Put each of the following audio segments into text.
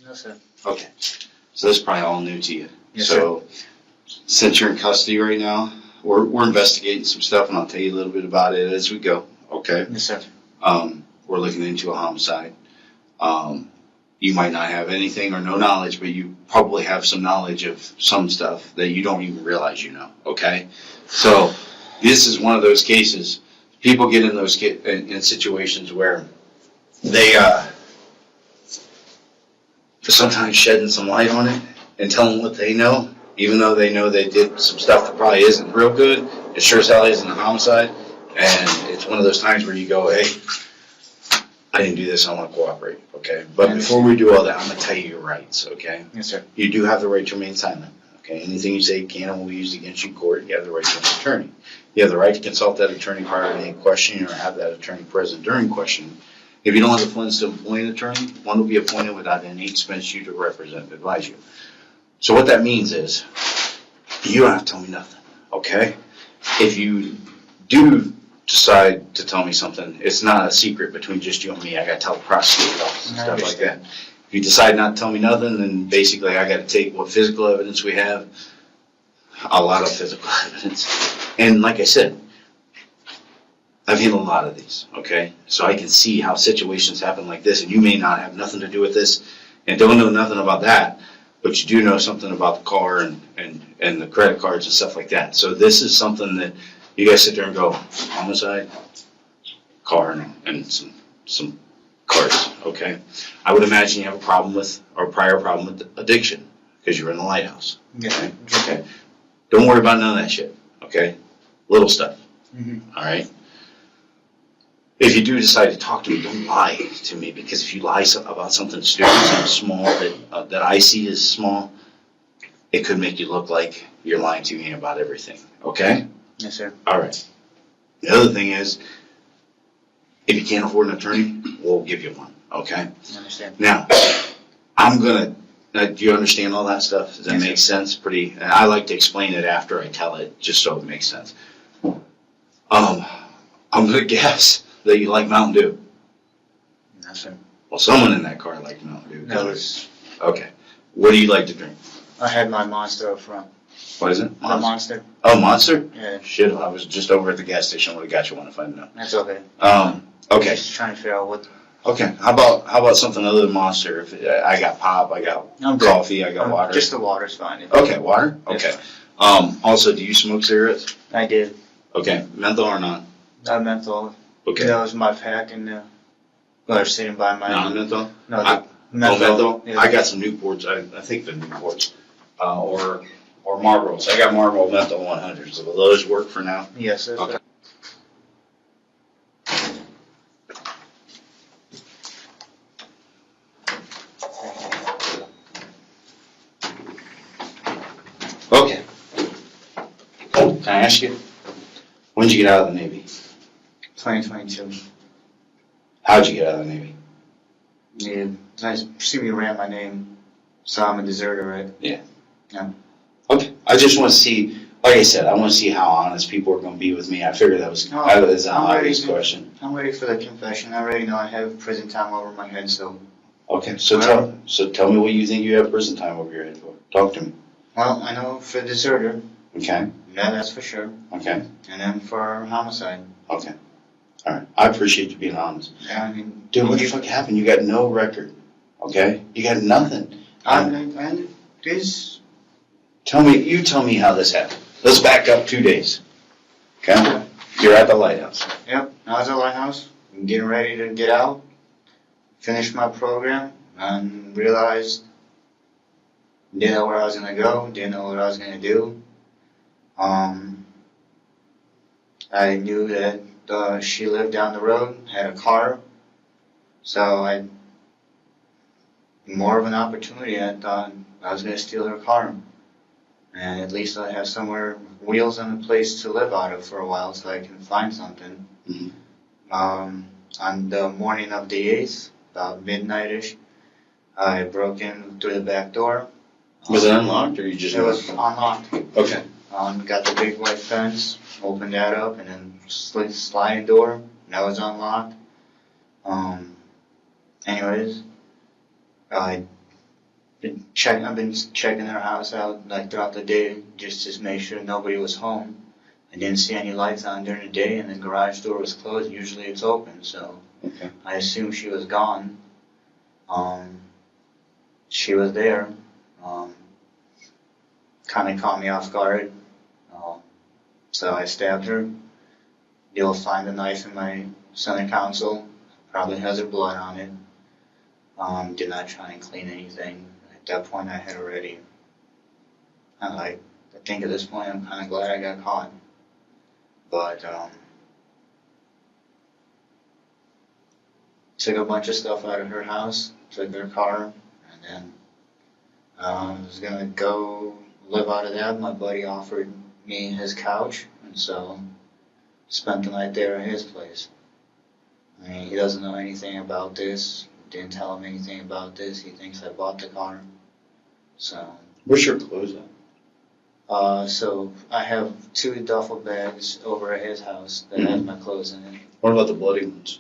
No, sir. Okay. So this is probably all new to you. Yes, so, since you're in custody right now, we're investigating some stuff, and I'll tell you a little bit about it as we go. Okay. Yes, sir. We're looking into a homicide. You might not have anything or no knowledge, but you probably have some knowledge of some stuff that you don't even realize you know. Okay. So this is one of those cases. People get in those in situations where they sometimes shedding some light on it and telling what they know, even though they know they did some stuff that probably isn't real good. It sure as hell isn't a homicide. And it's one of those times where you go, hey, I didn't do this, I want to cooperate, okay? But before we do all that, I'm going to tell you your rights, okay? Yes, sir. You do have the right to remain silent, okay? Anything you say can and will be used against you in court. You have the right to an attorney. You have the right to consult that attorney prior to any questioning or have that attorney present during questioning. If you don't have the funds to employ an attorney, one will be appointed without any expense you to represent and advise you. So what that means is you don't have to tell me nothing, okay? If you do decide to tell me something, it's not a secret between just you and me. I got to tell the prosecutor's office and stuff like that. If you decide not to tell me nothing, then basically I got to take what physical evidence we have, a lot of physical evidence. And like I said, I've handled a lot of these, okay? So I can see how situations happen like this, and you may not have nothing to do with this and don't know nothing about that, but you do know something about the car and the credit cards and stuff like that. So this is something that you guys sit there and go, homicide, car, and some cards, okay? I would imagine you have a problem with, or prior problem with addiction, because you're in the lighthouse. Yeah. Okay. Don't worry about none of that shit, okay? Little stuff, all right? If you do decide to talk to me, don't lie to me, because if you lie about something stupid, something small that I see as small, it could make you look like you're lying to me about everything, okay? Yes, sir. All right. The other thing is, if you can't afford an attorney, we'll give you one, okay? I understand. Now, I'm going to, do you understand all that stuff? Does that make sense? I like to explain it after I tell it, just so it makes sense. I'm going to guess that you like Mountain Dew. Yes, sir. Well, someone in that car liked Mountain Dew. That was... Okay. What do you like to drink? I had my Monster up front. What is it? The Monster. Oh, Monster? Yeah. Shit, I was just over at the gas station. I would have got you one if I didn't know. That's okay. Okay. Just trying to figure out what... Okay. How about something other than Monster? If I got pop, I got coffee, I got water. Just the water's fine. Okay, water? Okay. Also, do you smoke cigarettes? I did. Okay. Menthol or not? Not menthol. Okay. That was my pack, and they're sitting by my... Non-menthol? No, menthol? Yeah. I got some Newports. I think the Newports. Or Marlboros. I got Marlboro Menthol 100s. Will those work for now? Yes, sir. Okay. Okay. Can I ask you, when did you get out of the Navy? 2022. How'd you get out of the Navy? Yeah, I see me ran my name, so I'm a deserter, right? Yeah. Yeah. Okay. I just want to see, like I said, I want to see how honest people are going to be with me. I figured that was an obvious question. I'm ready for the confession. I already know I have prison time over my head, so... Okay, so tell me what you think you have prison time over your head for. Talk to me. Well, I know for deserter. Okay. Yeah, that's for sure. Okay. And then for homicide. Okay. All right. I appreciate you being honest. Yeah, I mean... Dude, what the fuck happened? You got no record. Okay? You got nothing. And this... You tell me how this happened. Let's back up 2 days. Okay? You're at the lighthouse. Yep, I was at the lighthouse. I'm getting ready to get out. Finished my program and realized didn't know where I was going to go, didn't know what I was going to do. I knew that she lived down the road, had a car, so more of an opportunity. I thought I was going to steal her car, and at least I have somewhere, wheels on a place to live out of for a while so I can find something. Mm-hmm. On the morning of the 8th, about midnight-ish, I broke in through the back door. Was it unlocked or you just... It was unlocked. Okay. Got the big white fence, opened that up, and then sliding door, that was unlocked. Anyways, I I've been checking their house out like throughout the day just to make sure nobody was home. I didn't see any lights on during the day, and the garage door was closed. Usually it's open, so Okay. I assumed she was gone. She was there. Kind of caught me off guard. So I stabbed her. You'll find a knife in my center console. Probably has her blood on it. Did not try and clean anything. At that point, I had already. I think at this point, I'm kind of glad I got caught. But took a bunch of stuff out of her house, took her car, and then I was gonna go live out of that. My buddy offered me his couch, and so spent the night there at his place. I mean, he doesn't know anything about this. Didn't tell him anything about this. He thinks I bought the car. So. Where's your clothes at? So I have 2 duffel bags over at his house that has my clothes in it. What about the bloody ones?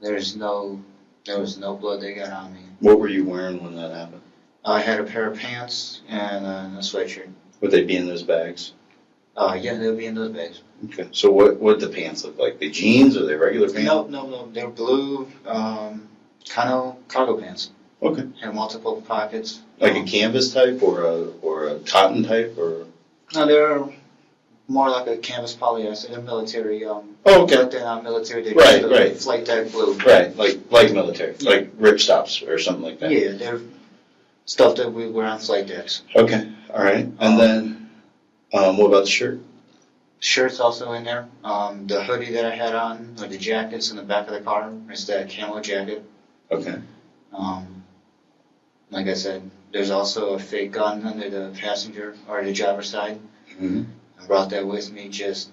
There was no blood they got on me. What were you wearing when that happened? I had a pair of pants and a sweatshirt. Would they be in those bags? Yeah, they'll be in those bags. Okay. So what did the pants look like? The jeans or the regular pants? No. They're blue, kind of cargo pants. Okay. Had multiple pockets. Like a canvas type or a cotton type or? No, they're more like a canvas polyester. They're military. Oh, okay. But they're not military. They're Right, just right. flight deck blue. Right, like military, Yeah. like rip stops or something like that. Yeah, they're stuff that we wear on flight decks. Okay, all right. And then, what about the shirt? Shirt's also in there. The hoodie that I had on, or the jackets in the back of the car, is that camo jacket. Okay. Like I said, there's also a fake gun under the passenger or the driver's side. Mm-hmm. I brought that with me just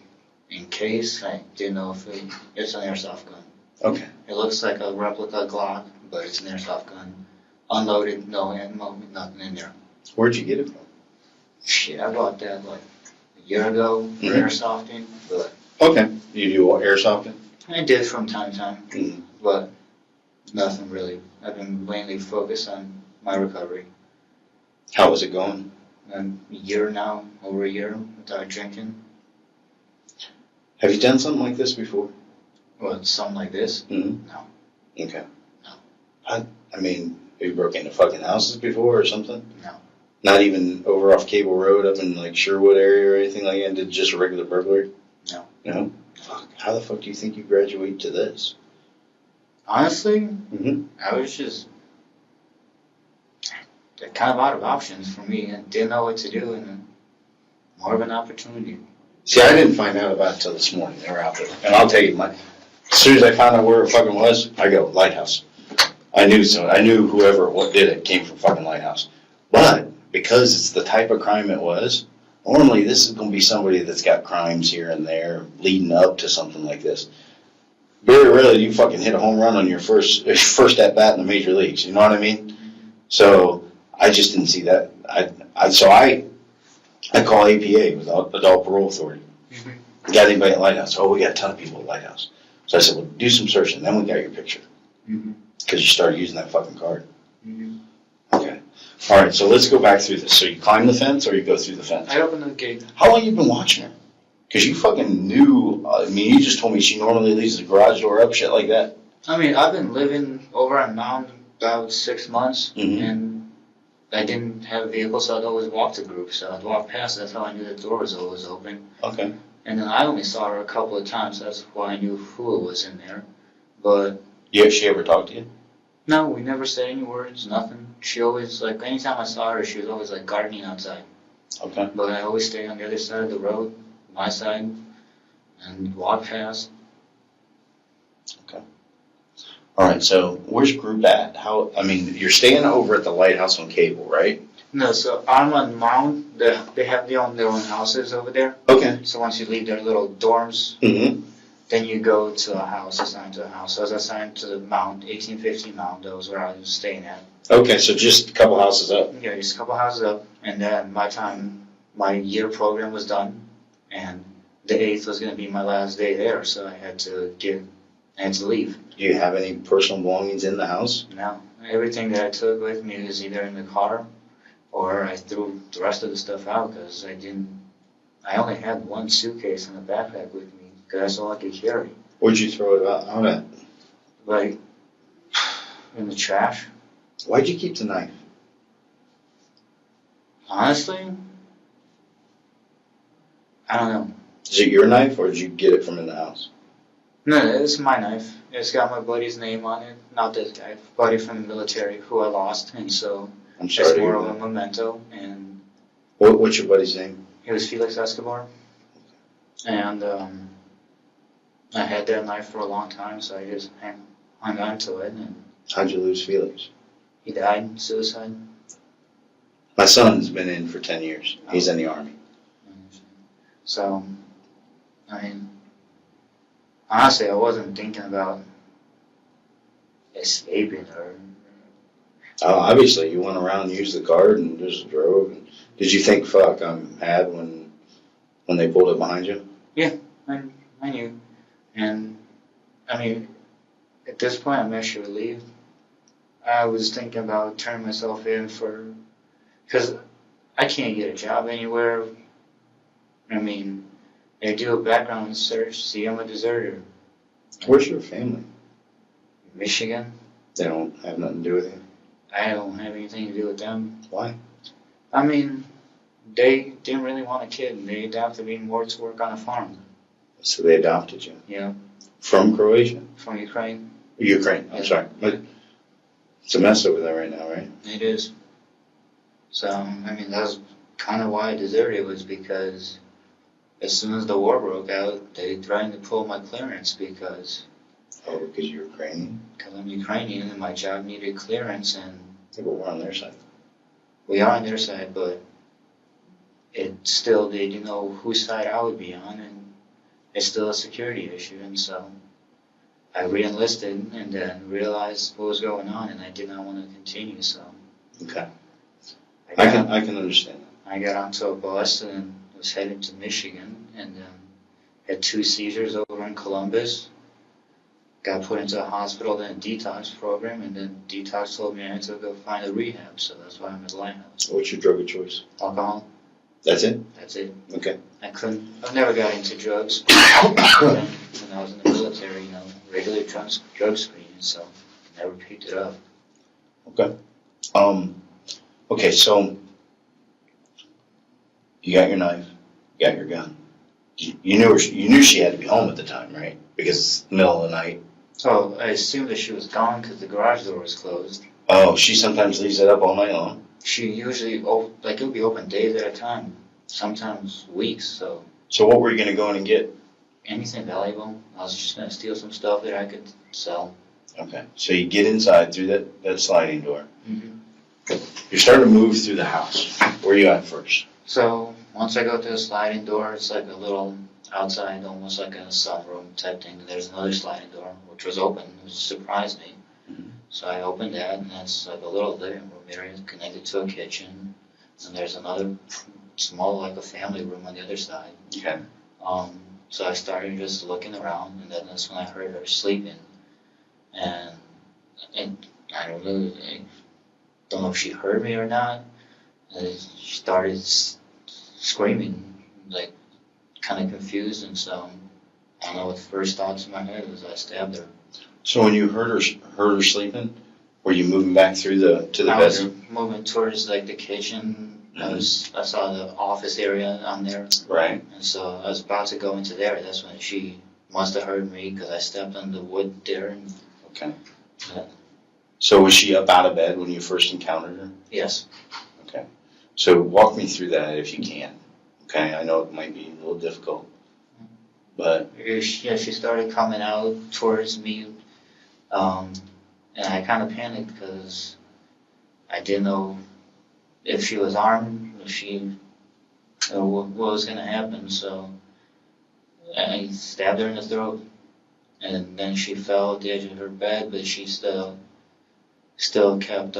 in case. I didn't know if it's an airsoft gun. Okay. It looks like a replica Glock, but it's an airsoft gun. Unloaded, no ammo, nothing in there. Where'd you get it from? Shit, I bought that like a year ago for airsofting, but Okay. You do airsofting? I did from time to time, Mm-hmm. but nothing really. I've been mainly focused on my recovery. How was it going? I'm a year now, over a year without drinking. Have you done something like this before? Well, something like this? Mm-hmm. No. Okay. No. I mean, have you broke into fucking houses before or something? No. Not even over off Cable Road up in like Sherwood area or anything like that? Did just a regular burglary? No. No? Fuck. How the fuck do you think you graduate to this? Honestly, Mm-hmm. I was just kind of out of options for me and didn't know what to do, and more of an opportunity. See, I didn't find out about it until this morning. They were out there. And I'll tell you, as soon as I found out where it fucking was, I go, Lighthouse. I knew so. I knew whoever did it came from fucking Lighthouse. But because it's the type of crime it was, normally this is going to be somebody that's got crimes here and there leading up to something like this. Very rarely do you fucking hit a home run on your first at bat in the major leagues. You know what I mean? So I just didn't see that. I call APA, with Adult Parole Authority. Mm-hmm. Got anybody at Lighthouse? Oh, we got a ton of people at Lighthouse. So I said, well, do some searching. Then we got your picture. Mm-hmm. Because you started using that fucking card. Mm-hmm. Okay. All right, so let's go back through this. So you climb the fence or you go through the fence? I opened the gate. How long you been watching her? Because you fucking knew, you just told me she normally leaves the garage door up, shit like that. I mean, I've been living over on Mound about 6 months, Mm-hmm. and I didn't have a vehicle, so I'd always walk the group. So I'd walk past. That's how I knew the door was always open. Okay. And then I only saw her a couple of times. That's why I knew who it was in there. But Yeah, she ever talked to you? no, we never said any words, nothing. She always, like, anytime I saw her, she was always, like, gardening outside. Okay. But I always stayed on the other side of the road, my side, and walk past. All right, so where's group at? You're staying over at the Lighthouse on Cable, right? No, so I'm on Mound. They have their own houses over there. Okay. So once you leave their little dorms, Mm-hmm. then you go to a house, assigned to a house. So I was assigned to the Mound, 1850 Mound. That was where I was staying at. Okay, so just a couple houses up. Yeah, just a couple houses up. And then my year program was done. And the 8th was going to be my last day there. So I had to leave. Do you have any personal belongings in the house? No, everything that I took with me was either in the car or I threw the rest of the stuff out because I only had one suitcase and a backpack with me because that's all I could carry. Where'd you throw it out at? Like, in the trash. Why'd you keep the knife? Honestly, I don't know. Is it your knife or did you get it from in the house? No, it's my knife. It's got my buddy's name on it. Not this guy, buddy from the military who I lost, and so I'm sorry it's to more hear of a that. memento. And What's your buddy's name? he was Felix Escobar, and I had that knife for a long time, so I just hung on to it, and How'd you lose Felix? he died, suicide. My son's been in for 10 years. He's in the Army. So, I mean, honestly, I wasn't thinking about escaping or. Obviously, you went around and used the card and just drove. And did you think, fuck, I'm mad when they pulled it behind you? Yeah, I knew. And, I mean, at this point, I'm actually relieved. I was thinking about turning myself in because I can't get a job anywhere. I mean, they do a background search, see I'm a deserter. Where's your family? Michigan. They don't have nothing to do with you? I don't have anything to do with them. Why? I mean, they didn't really want a kid, and they adopted me more to work on a farm. So they adopted you? Yeah. From Croatia? From Ukraine. Ukraine, I'm sorry. But it's a mess over there right now, right? It is. So, I mean, that's kind of why I deserted, was because as soon as the war broke out, they threatened to pull my clearance because Oh, because you're Ukrainian? I'm Ukrainian and my job needed clearance, and Yeah, but we're on their side. we are on their side, but it still, they didn't know whose side I would be on, and it's still a security issue, and so I re-enlisted and then realized what was going on, and I did not want to continue, so Okay. I can understand that. I got onto a bus and was headed to Michigan, and had 2 seizures over in Columbus. Got put into a hospital, then a detox program, and then detox told me I had to go find a rehab, so that's why I'm at the Lighthouse. What's your drug of choice? Alcohol, That's it? that's it. Okay. I've never got into drugs. When I was in the military, regular drug screening, so I never picked it up. Okay. Okay, so you got your knife, you got your gun. You knew she had to be home at the time, right? Because it's the middle of the night. So I assumed that she was gone because the garage door was closed. Oh, she sometimes leaves it up all night long? She usually, it would be open days at a time, sometimes weeks, so So what were you going to go in and get? anything valuable. I was just going to steal some stuff that I could sell. Okay, so you get inside through that sliding door. Mm-hmm. You're starting to move through the house. Where are you at first? So once I go to the sliding door, it's like a little outside, almost like a sunroom type thing. There's another sliding door, which was open, which surprised me. Mhm. So I opened that, and that's like a little living room area connected to a kitchen. And there's another small, like a family room on the other side. Okay. So I started just looking around, and then that's when I heard her sleeping. And I don't know, I don't know if she heard me or not. She started screaming, like kind of confused, and so I don't know what the first thoughts in my head was. I stabbed her. So when you heard her sleeping, were you moving back through to the I was bedroom? moving towards like the kitchen. I saw the office area on there, Right. and so I was about to go into there. That's when she must have heard me because I stepped on the wood there. And, Okay. Yeah. So was she up out of bed when you first encountered her? yes. Okay. So walk me through that if you can. Okay. I know it might be a little difficult, but She started coming out towards me, and I kind of panicked because I didn't know if she was armed, what was going to happen. So I stabbed her in the throat, and then she fell at the edge of her bed, but she still kept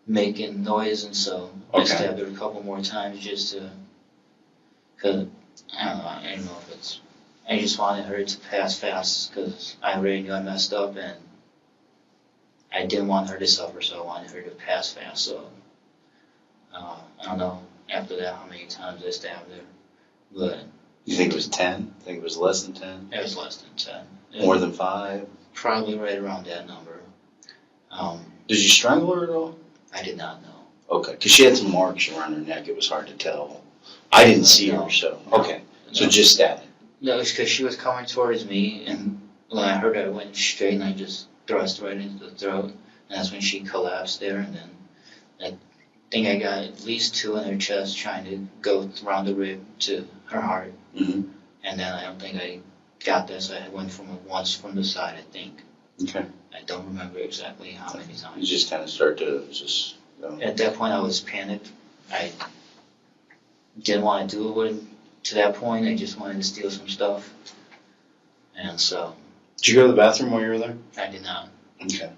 making noise, and so I Okay. stabbed her a couple more times just to, cause I don't know if it's. I just wanted her to pass fast because I already knew I messed up, and I didn't want her to suffer, so I wanted her to pass fast. So I don't know after that how many times I stabbed her, but You think it was 10? Think it was less than 10? it was less than 10. More than 5? Probably right around that number. Did you strangle her at all? I did not know. Okay, because she had some marks around her neck. It was hard to tell. I didn't see her, No. so. No. Okay, so just stabbing. No, it's because she was coming towards me, and when I heard her, I went straight and I just thrust right into the throat. And that's when she collapsed there, and then I think I got at least 2 in her chest trying to go around the rib to her heart. Mm-hmm. And then I don't think I got this. I went once from the side, I think. Okay. I don't remember exactly how many You times. just kind of start to just. At that point, I was panicked. I didn't want to do it with, to that point. I just wanted to steal some stuff. And so Did you go to the bathroom while you were there? I did not. Okay.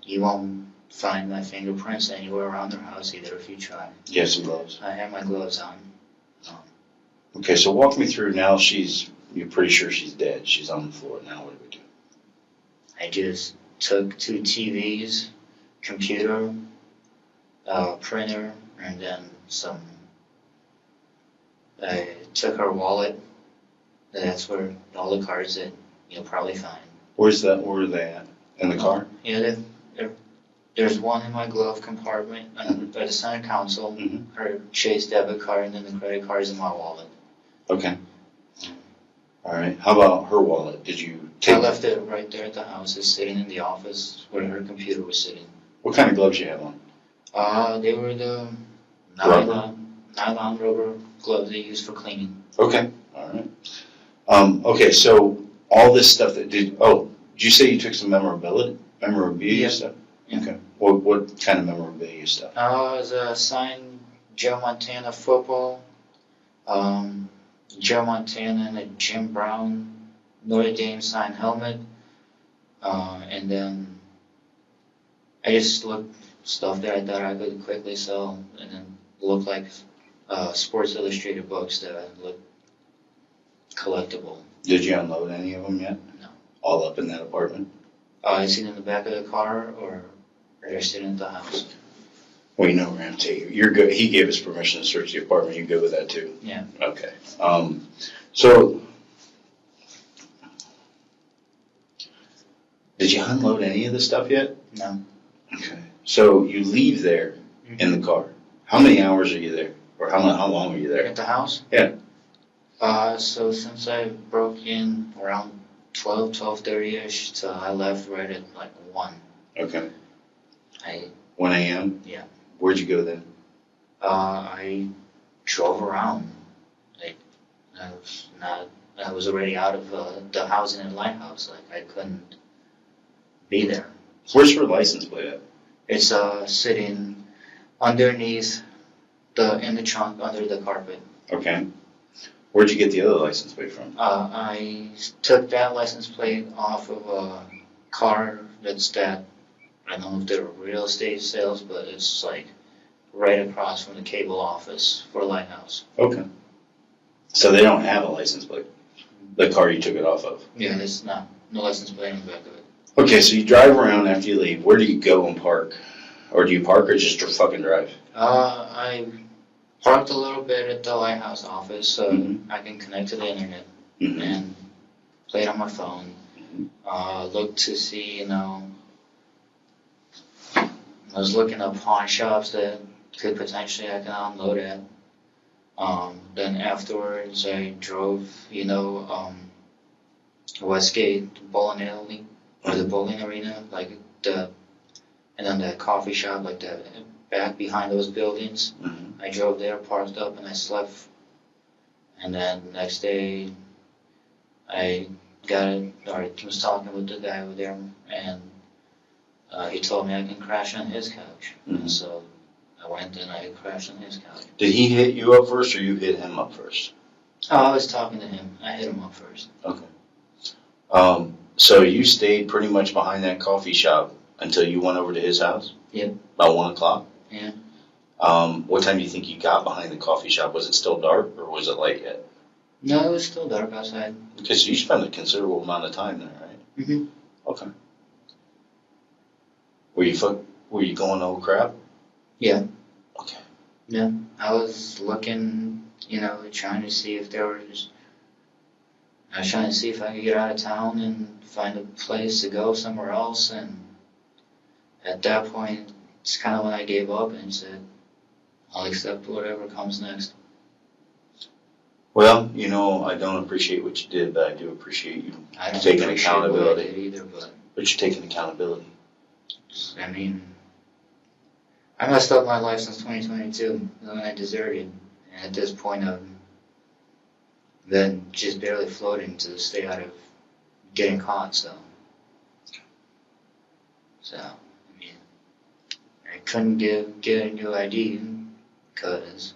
You won't find my fingerprints anywhere around their house either if you try. You have some gloves. I have my gloves on. Okay, so walk me through now. You're pretty sure she's dead. She's on the floor. Now what do we do? I just took 2 TVs, computer, printer, and then some. I took her wallet. That's where all the cards that you'll probably find. Where's that? Where are they at? In the car? Yeah, there's one in my glove compartment by the center console, Mhm. her Chase debit card, and then the credit card's in my wallet. Okay. All right. How about her wallet? Did you I take? left it right there at the house. It's sitting in the office where her computer was sitting. What kind of gloves you have on? They were the Rubber? nylon rubber gloves they use for cleaning. Okay. All right. Okay. So all this stuff did you say you took some memorabilia Yeah. stuff? Yeah. Okay. What kind of memorabilia stuff? It was a signed Joe Montana football, Joe Montana and a Jim Brown Notre Dame signed helmet, and then I just looked stuff that I thought I could quickly sell, and then looked like Sports Illustrated books that looked collectible. Did you unload any of them yet? No. All up in that apartment? Is it in the back of the car, or they're sitting in the house? Well, you know we're gonna take you. You're good. He gave us permission to search the apartment. You good with that too? Yeah. Okay. So did you unload any of the stuff yet? No. Okay. So you leave there in the car. How many hours are you there? Or how long are you there? At the house? Yeah. So since I broke in around 12:30ish, so I left right at like 1. Okay. 1 a.m.? Yeah. Where'd you go then? I drove around. I was already out of the housing and lighthouse. Like I couldn't be there. Where's her license plate at? It's sitting underneath in the trunk under the carpet. Okay. Where'd you get the other license plate from? I took that license plate off of a car I don't know if they're real estate sales, but it's like right across from the cable office for Lighthouse. Okay. So they don't have a license plate? The car you took it off of? Yeah, there's no license plate on the back of it. Okay, so you drive around after you leave. Where do you go and park? Or do you park or just fucking drive? I parked a little bit at the Lighthouse office so I can connect to the internet and play it on my phone. Look to see, I was looking up pawn shops that could potentially I can unload at. Then afterwards I drove, Westgate bowling alley or the bowling arena, and then the coffee shop, like the back behind those buildings. I drove there, parked up, and I slept. And then the next day, I was talking with the guy over there, and he told me I can crash on his couch. And so I went and I crashed on his couch. Did he hit you up first or you hit him up first? Oh, I was talking to him. I hit him up first. Okay. So you stayed pretty much behind that coffee shop until you went over to his house? Yep. About 1 o'clock? Yeah. What time do you think you got behind the coffee shop? Was it still dark or was it light yet? No, it was still dark outside. Okay, so you spent a considerable amount of time there, right? Mm-hmm. Okay. Were you going, oh crap? Yeah. Okay. Yeah. I was looking, trying to see if I was trying to see if I could get out of town and find a place to go somewhere else, and at that point, it's kind of when I gave up and said, I'll accept whatever comes next. Well, I don't appreciate what you did, but I do appreciate you I don't taking appreciate accountability. what I did either, but you're taking accountability. I mean, I messed up my life since 2022 when I deserted, and at this point I've been just barely floating to stay out of getting caught, so, I mean, I couldn't get a new ID because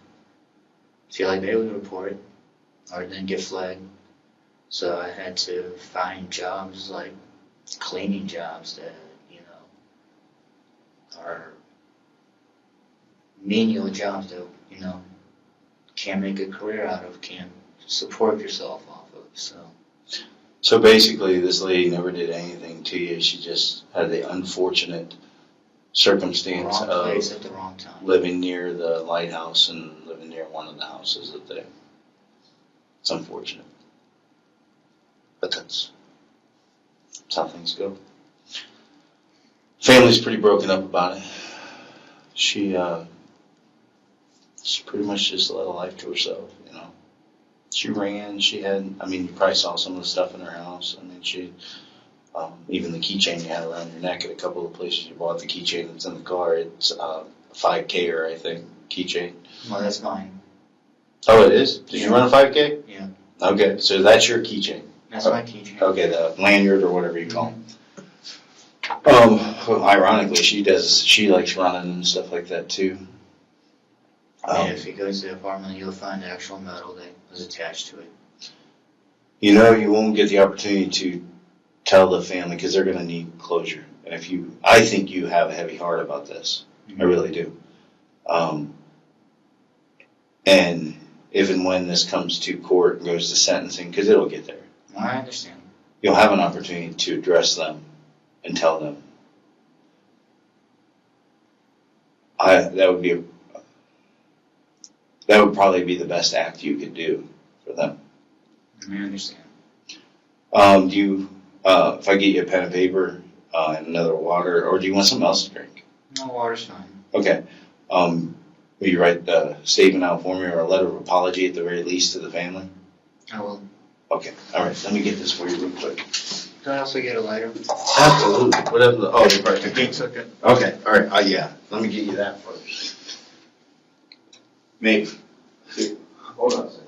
I feel like they would report or then get flagged, so I had to find jobs like cleaning jobs that, are menial jobs that, can't make a career out of, can't support yourself off of, so. So basically, this lady never did anything to you. She just had the unfortunate circumstance Wrong place at the wrong time. living near the lighthouse and living near one of the houses up there. It's unfortunate. But that's how things go. Family's pretty broken up about it. She pretty much just led a life to herself, She ran, you probably saw some of the stuff in her house. She, even the keychain you had around your neck at a couple of places you bought the keychain that's in the car, it's a 5K-er, I think, keychain. Well, that's mine. Oh, it is? Did you run a 5K? Yeah. Okay, so that's your keychain. That's my keychain. Okay, the lanyard or whatever you call it. Ironically, she likes running and stuff like that too. If you go to the apartment, you'll find the actual metal that was attached to it. You won't get the opportunity to tell the family because they're going to need closure. And I think you have a heavy heart about this. Mm-hmm. I really do. And if and when this comes to court and goes to sentencing, because it'll get there. I understand. You'll have an opportunity to address them and tell them. That would probably be the best act you could do for them. I understand. Do you, if I get you a pen and paper and another water, or do you want something else to drink? No, water's fine. Okay. Will you write a statement out for me or a letter of apology at the very least to the family? I will. Okay. All right. Let me get this for you real quick. Can I also get a lighter? Absolutely. Whatever you're probably thinking. Okay. Okay. All right. Yeah. Let me get you that first. Maybe. Hold on a second.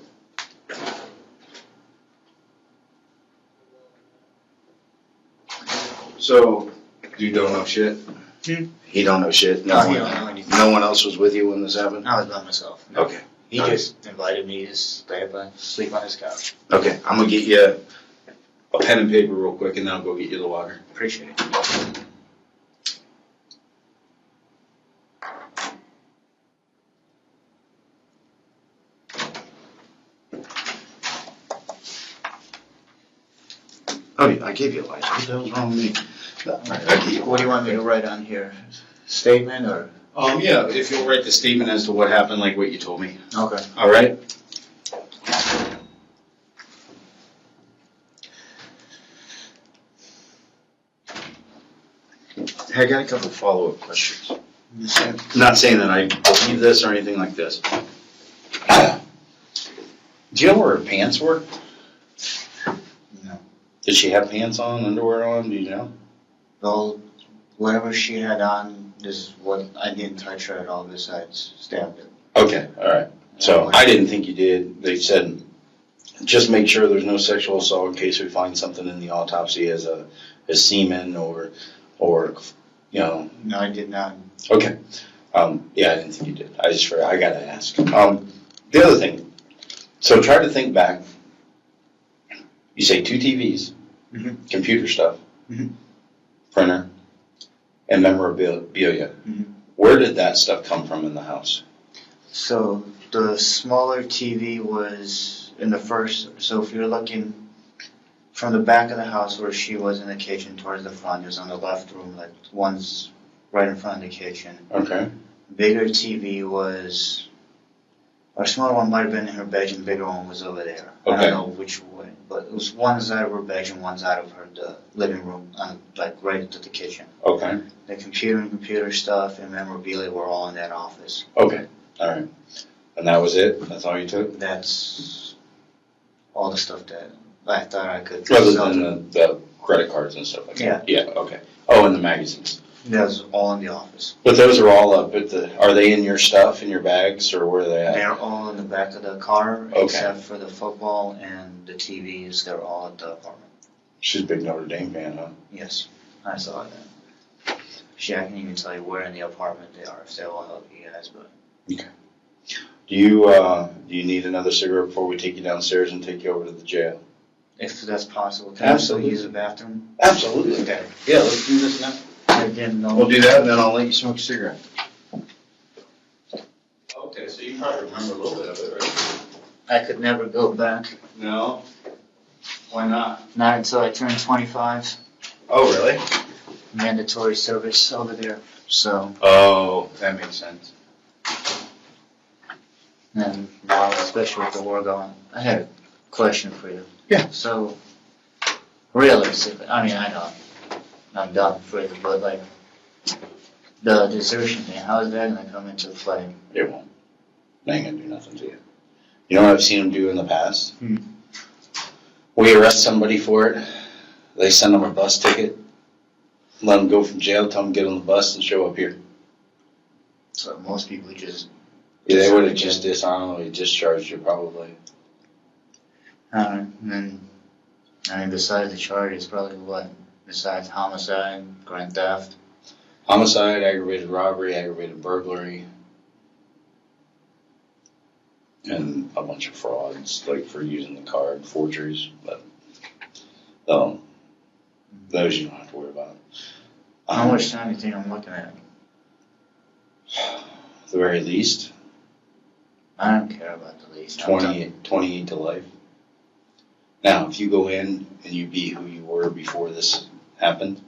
So, you don't know shit? He don't know shit? He don't know anything. No one else was with you when this happened? I was by myself. Okay. He just invited me to sleep on his couch. Okay. I'm going to get you a pen and paper real quick, and then I'll go get you the water. Appreciate it. Oh, yeah, I gave you a lighter. What the hell's wrong with me? What do you want me to write on here? Statement or? Yeah, if you'll write the statement as to what happened, like what you told me. Okay. All right? Hey, I got a couple follow-up questions. I'm not saying that I believe this or anything like this. Do you know where her pants were? No. Did she have pants on, underwear on? Do you know? Well, whatever she had on is what I didn't touch her at all besides stabbed it. Okay, all right. So I didn't think you did. They said just make sure there's no sexual assault in case we find something in the autopsy as semen or No, I did not. Okay. Yeah, I didn't think you did. I gotta ask. The other thing. So try to think back. You say 2 TVs, Mm-hmm. computer stuff, Mm-hmm. printer, and memorabilia. Mm-hmm. Where did that stuff come from in the house? So the smaller TV was in the first. So if you're looking from the back of the house where she was in the kitchen towards the front, is on the left room, like one's right in front of the kitchen. Okay. Bigger TV was, our smaller one might have been in her bedroom, bigger one was over there. I Okay. don't know which way, but it was one side of her bedroom, one side of the living room, like right into the kitchen. Okay. The computer stuff and memorabilia were all in that office. Okay. All right. And that was it? That's all you took? That's all the stuff that I thought I could. Other sell than the credit cards and stuff like that? Yeah. Yeah, okay. Oh, and the magazines. That was all in the office. But those are all up at the, are they in your stuff, in your bags, or where are they at? They're all in the back of the car, Okay. except for the football and the TVs. They're all at the apartment. She's a big Notre Dame fan, huh? Yes, I saw that. She, I can even tell you where in the apartment they are, if they will help you guys. But Do you need another cigarette before we take you downstairs and take you over to the jail? if that's possible, can I still Absolutely. use the bathroom? Absolutely. Okay. Yeah, let's do this now. I didn't know. We'll do that, and then I'll let you smoke a cigarette. Okay, so you probably remember a little bit of it, right? I could never go back. No? Why not? Not until I turned 25. Oh, really? Mandatory service over there. So, Oh, that makes sense. and now, especially with the war going, I had a question for you. Yeah. So, realistically, I mean, I know I'm done for it, but like, the desertion thing, how is that going to come into play? It won't. They ain't gonna do nothing to you. You know what I've seen them do in the past? Hmm. We arrest somebody for it, they send them a bus ticket, let them go from jail, tell them to get on the bus and show up here. So most people just, Yeah, they would have just dishonorably discharged you probably. and then, I mean, besides the charges, probably what? Besides homicide, grand theft? Homicide, aggravated robbery, aggravated burglary, and a bunch of frauds, like for using the card, forgeries, but, those you don't have to worry about. How much time do you think I'm looking at? The very least, I don't care about the lease. I'm done. 28 to life. Now, if you go in and you be who you were before this happened,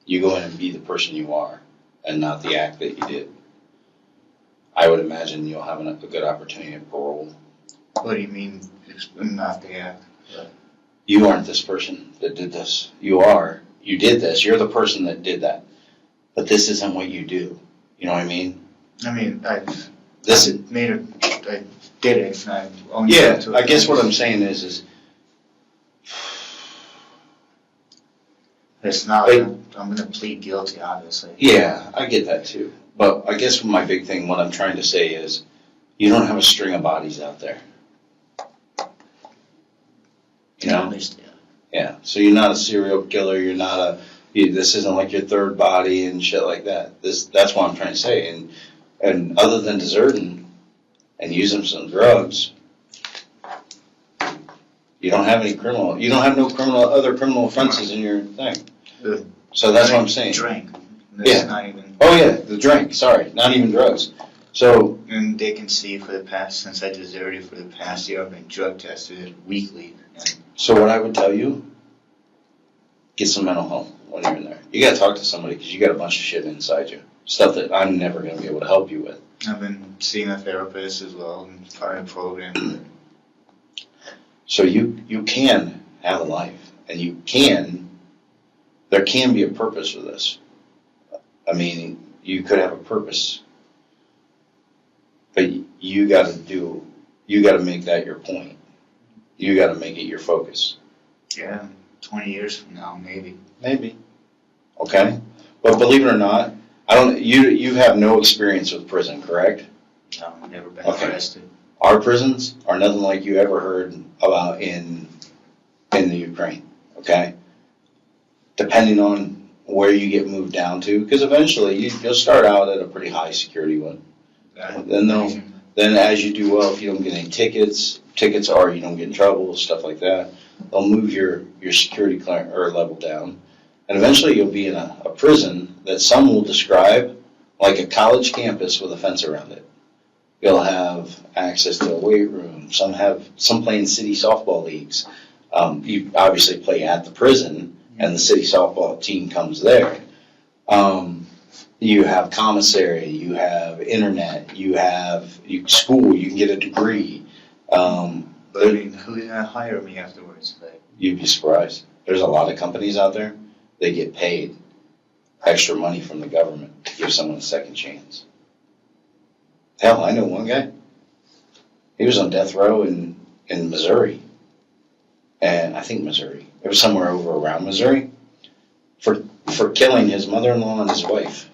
you go in and be the person you are and not the act that you did. I would imagine you'll have a good opportunity at parole. What do you mean, not the act? You aren't this person that did this. You did this. You're the person that did that. But this isn't what you do. You know what I mean? I mean, I did it, and I owned Yeah, up to it. I guess what I'm saying is It's not, Like- I'm gonna plead guilty, obviously. yeah, I get that too. But I guess my big thing, what I'm trying to say is, you don't have a string of bodies out there. You know? Yeah, so you're not a serial killer, this isn't like your third body and shit like that. That's what I'm trying to say. And other than deserting and using some drugs, you don't have no other criminal offenses in your thing. So that's what I'm saying. Drink. Yeah. Not even, Oh yeah, the drink, sorry, not even drugs. So, and they can see for the past, since I deserted for the past year, I've been drug tested weekly. And so what I would tell you, get some mental health when you're in there. You gotta talk to somebody because you got a bunch of shit inside you. Stuff that I'm never gonna be able to help you with. I've been seeing a therapist as well, and part of the program. So you can have a life, and there can be a purpose for this. I mean, you could have a purpose, but you gotta make that your point. You gotta make it your focus. Yeah, 20 years from now, maybe. Maybe. Okay? But believe it or not, you have no experience with prison, correct? No, I've never been Okay. arrested. Our prisons are nothing like you ever heard about in the Ukraine, okay? Depending on where you get moved down to, because eventually you'll start out at a pretty high security one. Then as you do well, if you don't get any tickets are you don't get in trouble, stuff like that, they'll move your security level down. And eventually you'll be in a prison that some will describe like a college campus with a fence around it. You'll have access to a weight room. Some play in city softball leagues. You obviously play at the prison, and the city softball team comes there. You have commissary, you have internet, you have school, you can get a degree. But I mean, who's gonna hire me afterwards? Like, You'd be surprised. There's a lot of companies out there, they get paid extra money from the government to give someone a second chance. Hell, I know one guy. He was on death row in Missouri. And I think Missouri. It was somewhere over around Missouri. For killing his mother-in-law and his wife.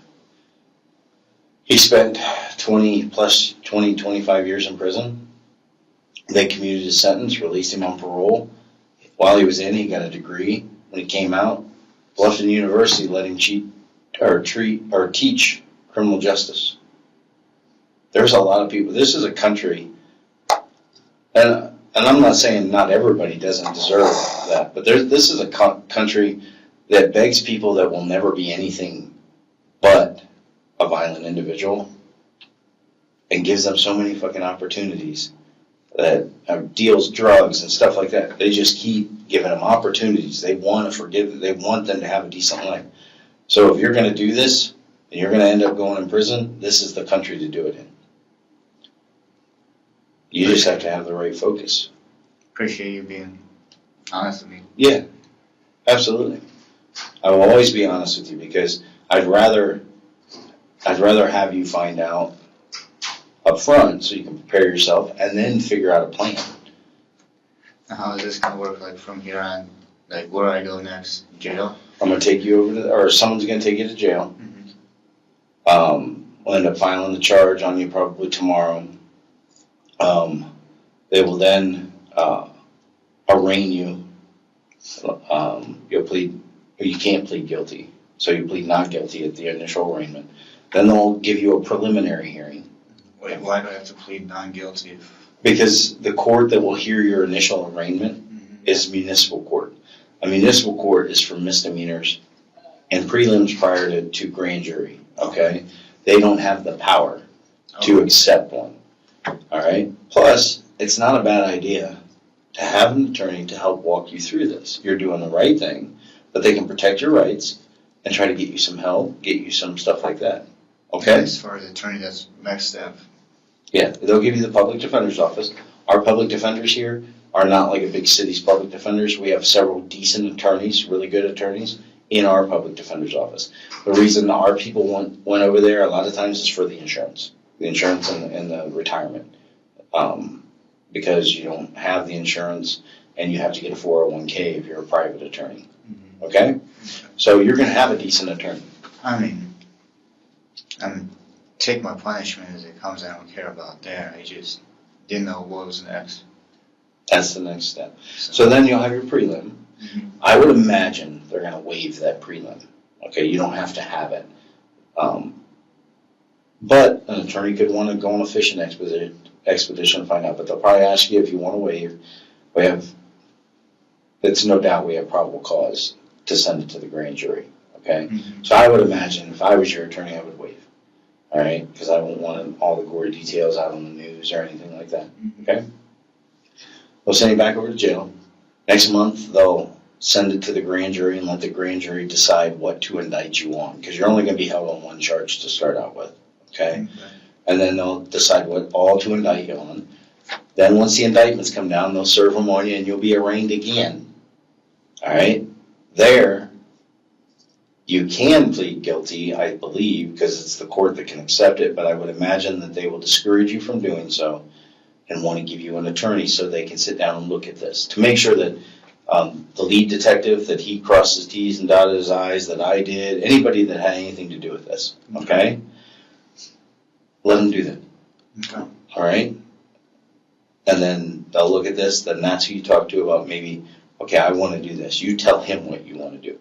He spent 25 years in prison. They commuted his sentence, released him on parole. While he was in, he got a degree. When he came out, Bluffton University let him teach criminal justice. There's a lot of people. This is a country, and I'm not saying not everybody doesn't deserve that, but this is a country that begs people that will never be anything but a violent individual and gives them so many fucking opportunities that deals drugs and stuff like that. They just keep giving them opportunities. They want to forgive. They want them to have a decent life. So if you're going to do this and you're going to end up going in prison, this is the country to do it in. You just have to have the right focus. appreciate you being honest with me. Yeah, absolutely. I will always be honest with you because I'd rather have you find out up front so you can prepare yourself and then figure out a plan. How is this gonna work, like, from here on? Like, where do I go next? Jail? I'm going to take you over to, or someone's going to take you to jail. We'll end up filing the charge on you probably tomorrow. They will then arraign you. You'll plead, you can't plead guilty, so you plead not guilty at the initial arraignment. Then they'll give you a preliminary hearing. Wait, why do I have to plead non-guilty? Because the court that will hear your initial arraignment is municipal court. A municipal court is for misdemeanors and prelims prior to grand jury, okay? They don't have the power to accept one, all right? Plus, it's not a bad idea to have an attorney to help walk you through this. You're doing the right thing, but they can protect your rights and try to get you some help, get you some stuff like that, okay? As far as attorney, that's next step. Yeah, they'll give you the public defender's office. Our public defenders here are not like a big city's public defenders. We have several decent attorneys, really good attorneys, in our public defender's office. The reason our people went over there a lot of times is for the insurance and the retirement. Because you don't have the insurance and you have to get a 401k if you're a private attorney. Okay? So you're going to have a decent attorney. I mean, take my punishment as it comes. I don't care about that. I just didn't know what was next. That's the next step. So then you'll have your prelim. I would imagine they're going to waive that prelim. Okay, you don't have to have it. But an attorney could want to go on a fishing expedition and find out. But they'll probably ask you if you want to waive. It's no doubt we have probable cause to send it to the grand jury. Okay? So I would imagine if I was your attorney, I would waive. All right? Because I don't want all the gory details out on the news or anything like that. Okay? They'll send you back over to jail. Next month, they'll send it to the grand jury and let the grand jury decide what to indict you on. Because you're only going to be held on one charge to start out with. Okay? And then they'll decide what all to indict you on. Then once the indictments come down, they'll serve them on you and you'll be arraigned again. All right? There, you can plead guilty, I believe, because it's the court that can accept it, but I would imagine that they will discourage you from doing so and want to give you an attorney so they can sit down and look at this to make sure that the lead detective, that he crossed his T's and dotted his I's, that I did, anybody that had anything to do with this, okay? Let them do that. Okay. All right? And then they'll look at this, then that's who you talk to about maybe, okay, I want to do this. You tell him what you want to do.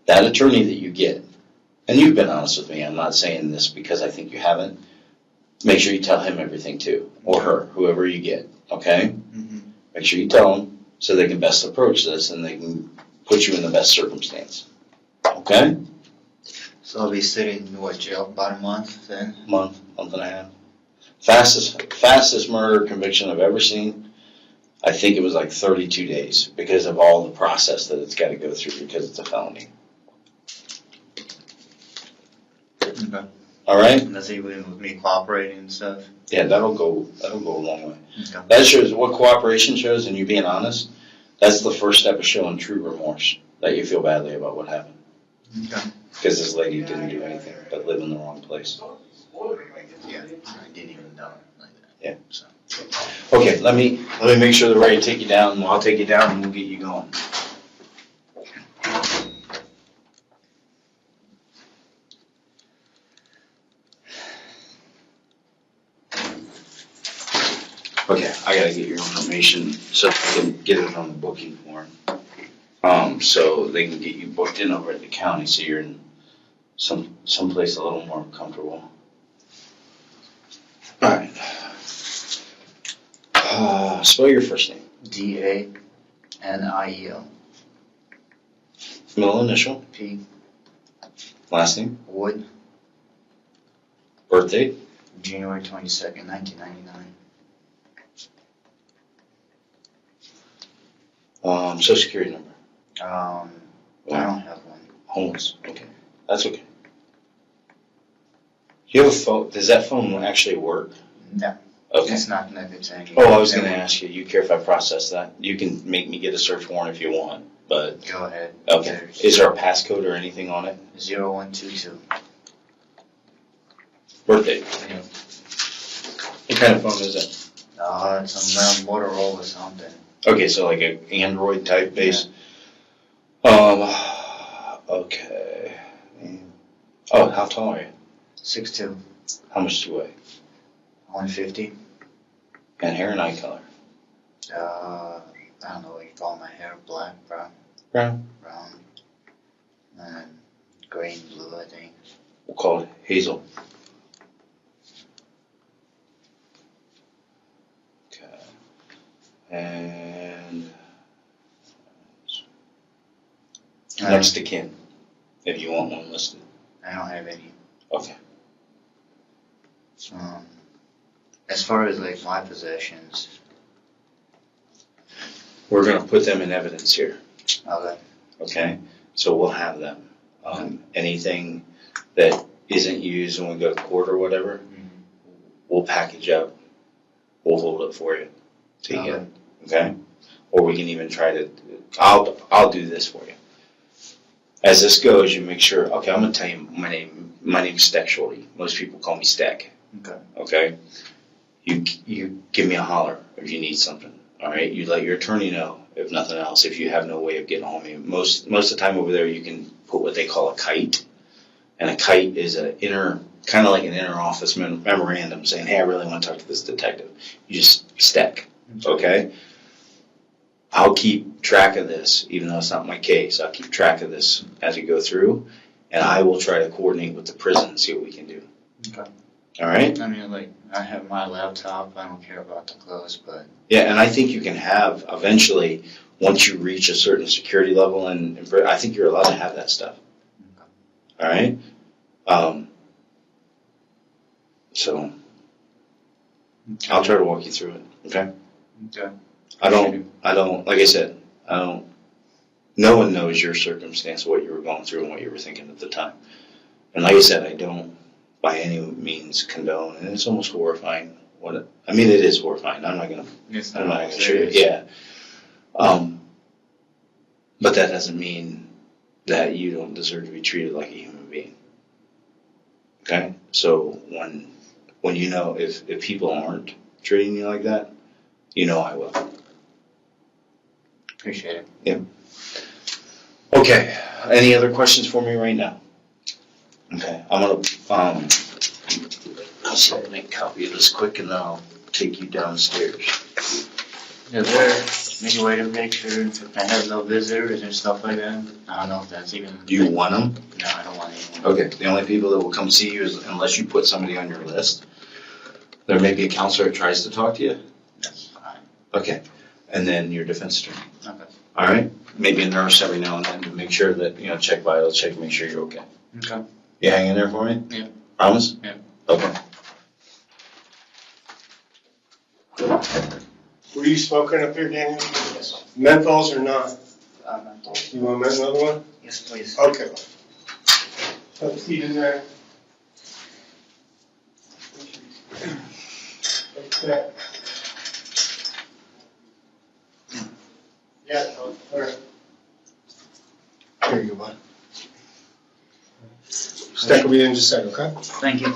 That attorney that you get, and you've been honest with me, I'm not saying this because I think you haven't, make sure you tell him everything too, or her, whoever you get, okay? Make sure you tell them so they can best approach this and they can put you in the best circumstance, okay? So I'll be sitting in jail about a month then? Month and a half. Fastest murder conviction I've ever seen. I think it was like 32 days because of all the process that it's got to go through because it's a felony. Okay. All right? And that's even with me cooperating and stuff. Yeah, that'll go a long way. Okay. That shows what cooperation shows, and you being honest. That's the first step of showing true remorse, that you feel badly about what happened. Okay. Because this lady didn't do anything but live in the wrong place. Yeah, I didn't even know it like that. Yeah. So. Okay, let me make sure they're ready to take you down. I'll take you down and we'll get you going. Okay, I gotta get your information so I can get it on the booking form. So they can get you booked in over at the county, so you're in someplace a little more comfortable. All right. Spell your first name. DANIEL. Middle initial. P. Last name. Wood. Birth date. January 22nd, 1999. Social security number. I don't have one. Homeless. Okay, that's okay. You have a phone? Does that phone actually work? No. Okay. It's not connected to any. Oh, I was going to ask you. You care if I process that? You can make me get a search warrant if you want, but Go ahead. okay. Is there a passcode or anything on it? 0122. Birth date. Yeah. What kind of phone is it? It's a Motorola something. Okay, so like an Android type base. Okay. Oh, how tall are you? 6'2". How much do you weigh? 150. And hair and eye color? I don't know what you call my hair. Black, brown. Brown. And gray and blue, I think. We'll call it hazel. Okay. And next to kin, if you want one listed. I don't have any. Okay. As far as like my possessions. We're going to put them in evidence here. Okay. Okay? So we'll have them. Anything that isn't used when we go to court or whatever, we'll package up. We'll hold it for you till you get it. Okay? Or we can even try to, I'll do this for you. As this goes, you make sure, okay, I'm going to tell you my name's Steck Shorty. Most people call me Steck. Okay. Okay? You give me a holler if you need something. All right? You let your attorney know, if nothing else, if you have no way of getting home. Most of the time over there, you can put what they call a kite. And a kite is kind of like an inner office memorandum saying, hey, I really want to talk to this detective. You just Steck. Okay? I'll keep track of this, even though it's not my case. I'll keep track of this as we go through, and I will try to coordinate with the prison and see what we can do. Okay. All right? I mean, like, I have my laptop. I don't care about the clothes, but. Yeah, and I think you can have, eventually, once you reach a certain security level, and I think you're allowed to have that stuff. Okay. All right? So, I'll try to walk you through it, okay? Okay. I don't, like I said, no one knows your circumstance, what you were going through and what you were thinking at the time. And like I said, I don't by any means condone, and it's almost horrifying. It is horrifying. I'm not gonna show you. Yeah. But that doesn't mean that you don't deserve to be treated like a human being. Okay? So when you know if people aren't treating you like that, you know I will. Appreciate it. Yeah. Okay. Any other questions for me right now? Okay. I'm gonna I'll see if I can make a copy of this quick, and then I'll take you downstairs. Is there any way to make sure if I have no visitors and stuff like that? I don't know if that's even. Do you want them? No, I don't want anyone. Okay. The only people that will come see you is unless you put somebody on your list. There may be a counselor that tries to talk to you. That's fine. Okay. And then your defense attorney. Okay. All right. Maybe a nurse every now and then to make sure that, check vitals, make sure you're okay. Okay. You hang in there for me? Yeah. Promise? Yeah. Okay. Were you smoking up here, Daniel? Yes. Menthols or not? Mental. You want another one? Yes, please. Okay. Put the feet in there. Yeah. Yeah, or Here you go, bud. Stack will be in just a second, okay? Thank you.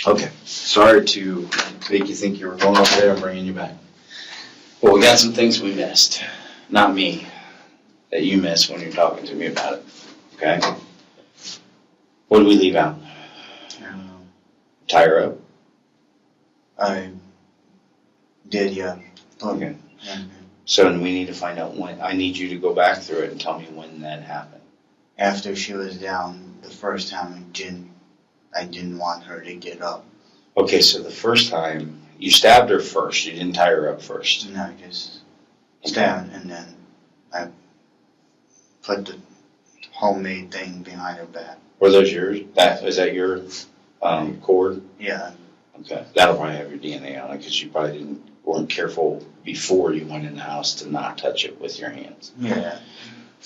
Okay, sorry to make you think you were going up there and bringing you back. Well, we got some things we missed. Not me, that you missed when you're talking to me about it, okay? What did we leave out? Tie her up? I did, yeah. Okay. Yeah. So then we need to find out when, I need you to go back through it and tell me when that happened. After she was down the first time, I didn't want her to get up. Okay, so the first time, you stabbed her first, you didn't tie her up first. And I just stabbed, and then I put the homemade thing behind her back. Were those yours? Is that your cord? Yeah. Okay, that'll probably have your DNA on it because you probably weren't careful before you went in the house to not touch it with your hands. Yeah.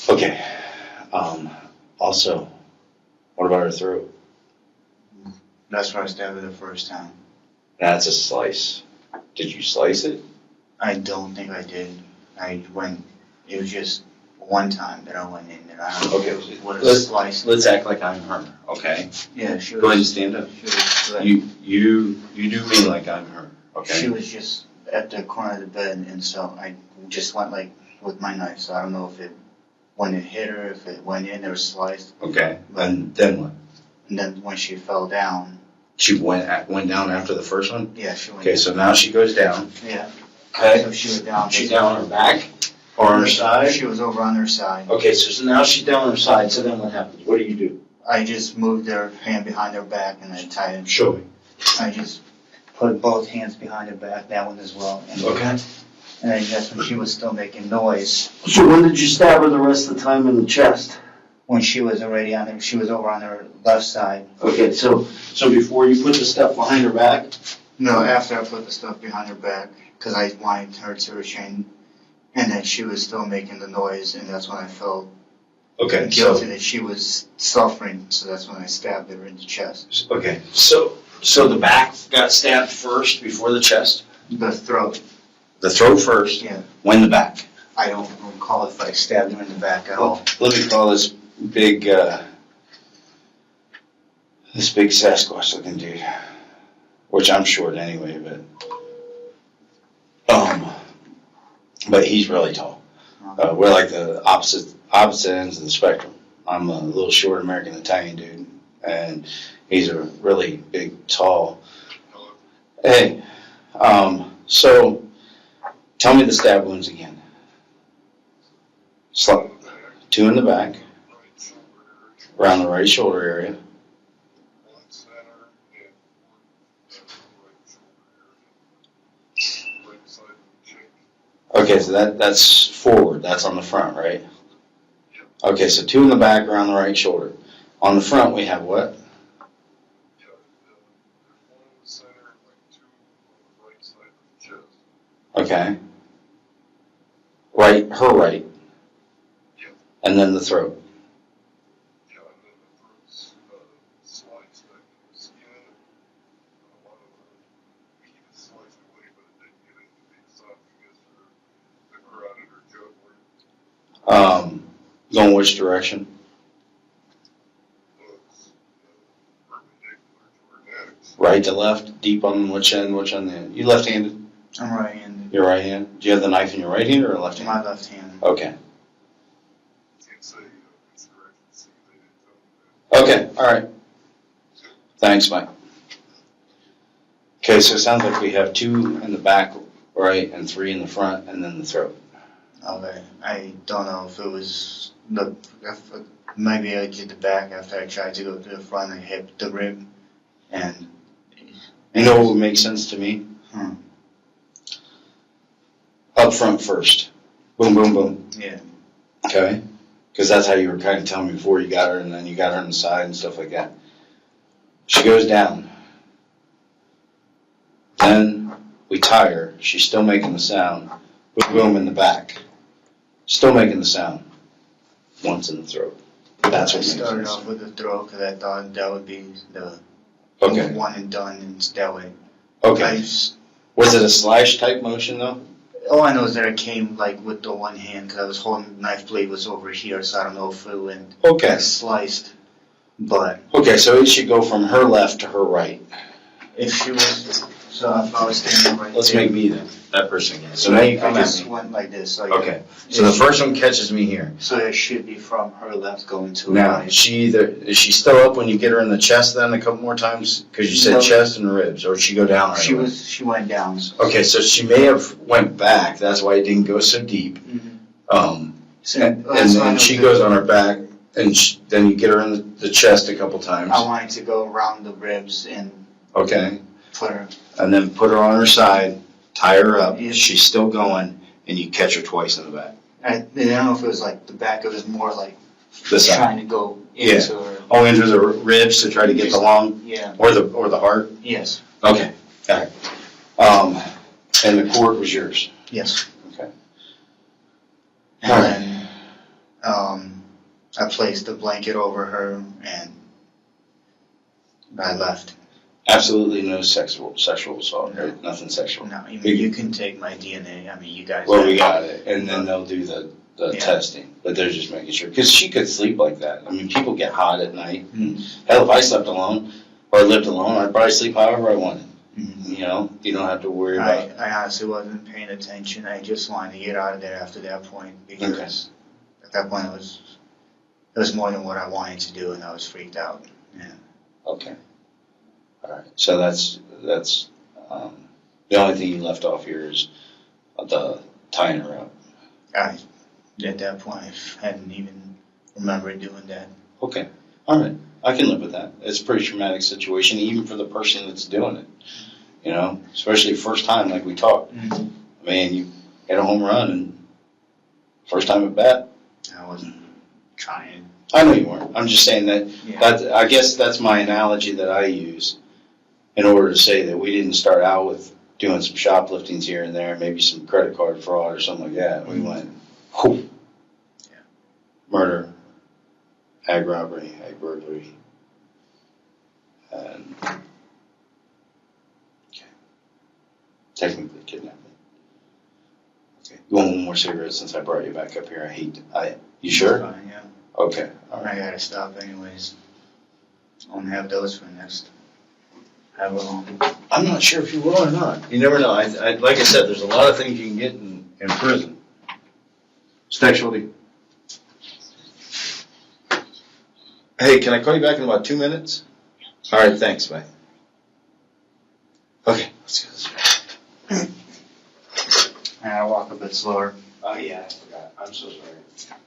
Okay. Also, what about her throat? That's where I stabbed her the first time. That's a slice. Did you slice it? I don't think I did. It was just one time that I went in there. I don't know Okay, if it was a slice. Let's act like I'm her, okay? Yeah, she was. Go ahead and stand up. She was, You do me like I'm her, okay? She was just at the corner of the bed, and so I just went like with my knife. So I don't know when it hit her, if it went in or sliced. Okay, and then what? And then when she fell down. She went down after the first one? Yeah, she went. Okay, so now she goes down. Yeah. Okay. So she was down. She's down on her back or on her side? She was over on her side. Okay, so now she's down on her side, so then what happens? What do? I just moved her hand behind her back and I tied it. Show me. I just put both hands behind her back, that one as well. And, Okay. And then that's when she was still making noise. So when did you stab her the rest of the time in the chest? When she was already on her, she was over on her left side. Okay, so before you put the stuff behind her back? No, after I put the stuff behind her back, because I wanted her to restrain, and then she was still making the noise, and that's when I felt Okay, guilty that she was suffering, so that's when I stabbed her in the chest. okay, so the back got stabbed first before the chest? The throat, The throat first, yeah. when the back? I don't recall if I stabbed her in the back at all. Let me call this big Sasquatch looking dude, which I'm short anyway, but he's really tall. We're like the opposite ends of the spectrum. I'm a little short American Italian dude, and he's a really big, tall. Hey, so tell me the stab wounds again. Two in the back, around the right shoulder area. Okay, so that's forward, that's on the front, right? Okay, so two in the back around the right shoulder. On the front we have what? Okay. Right, her right. And then the throat. Going which direction? Right to left, deep on which end, which on the end? You left-handed? I'm right-handed. You're right-handed? Do you have the knife in your right hand or left hand? My left hand. Okay. Okay, all right. Thanks, Mike. Okay, so it sounds like we have two in the back, right, and three in the front, and then the throat. Okay. I don't know if it was maybe I did the back after I tried to go to the front and hit the rib, and. You know what would make sense to me? Up front first. Boom, boom, boom. Yeah. Okay? Because that's how you were kind of telling me before you got her, and then you got her on the side and stuff like that. She goes down. we tie her, she's still making the sound, boom, boom in the back. Still making the sound, once in the throat. That's I what makes started sense. off with the throat because I thought that would be the Okay, one and done, and that way. okay. Was it a slash type motion though? All I know is that I came like with the one hand because I was holding the knife blade was over here, so I don't know if it went Okay, sliced. But okay, so it should go from her left to her right. if she was, so if I was standing right Let's there, make me that person again. So now you I come at just me. went like this. So Okay, so the first one catches me here. So it should be from her left going to her Now, right. is she still up when you get her in the chest then a couple more times? Because you said No. chest and ribs, or did she go down right away? She went down. Okay, so she may have went back, that's why it didn't go so deep. So, And that's why I then know she that goes on her back, and then you get her in the chest a couple times. I wanted to go around the ribs and Okay, put her. and then put her on her side, tie her up, Yeah. she's still going, and you catch her twice in the back. I don't know if it was like the back. It was more like This side. trying to go Yeah. into her. Oh, into the ribs to try to get the lung, Yeah. or the heart? Yes. Okay, alright. And the cord was yours? Yes. Okay. And All then I placed a blanket over her and I left. Absolutely no sexual assault, right? Nothing sexual. No, I mean, you can take my DNA. I mean, you guys. Well, have we it. got it, and then they'll do the Yeah. testing, but they're just making sure, because she could sleep like that. I mean, people get hot at night. Mhm. Hell, if I slept alone, or lived alone, I'd probably sleep however I wanted. Mhm. You know, you don't have to worry about. I honestly wasn't paying attention. I just wanted to get out of there after that point because at that point it was more than what I wanted to do and I was freaked out. Yeah. Okay. All right. So that's the only thing you left off here is the tying her up. At that point I hadn't even remembered doing that. Okay. All right. I can live with that. It's a pretty traumatic situation, even for the person that's doing it. You know, especially first time, like we talked. Mhm. Man, you hit a home run and first time at bat. I wasn't trying. I know you weren't. I'm just saying that. Yeah. I guess that's my analogy that I use in order to say that we didn't start out with doing some shopliftings here and there, maybe some credit card fraud or something like that. We went, whew, murder, ag robbery, ag burglary, and technically kidnapping. Okay. You want one more cigarette since I brought you back up here? You sure? Fine, yeah. Okay. All right. I gotta stop anyways. I won't have those for next. However long. I'm not sure if you will or not. You never know. Like I said, there's a lot of things you can get in prison. Sexuality. Hey, can I call you back in about 2 minutes? All right, thanks, bye. Okay, let's go this way. And I walk a bit slower. Oh, yeah, I forgot. I'm so sorry.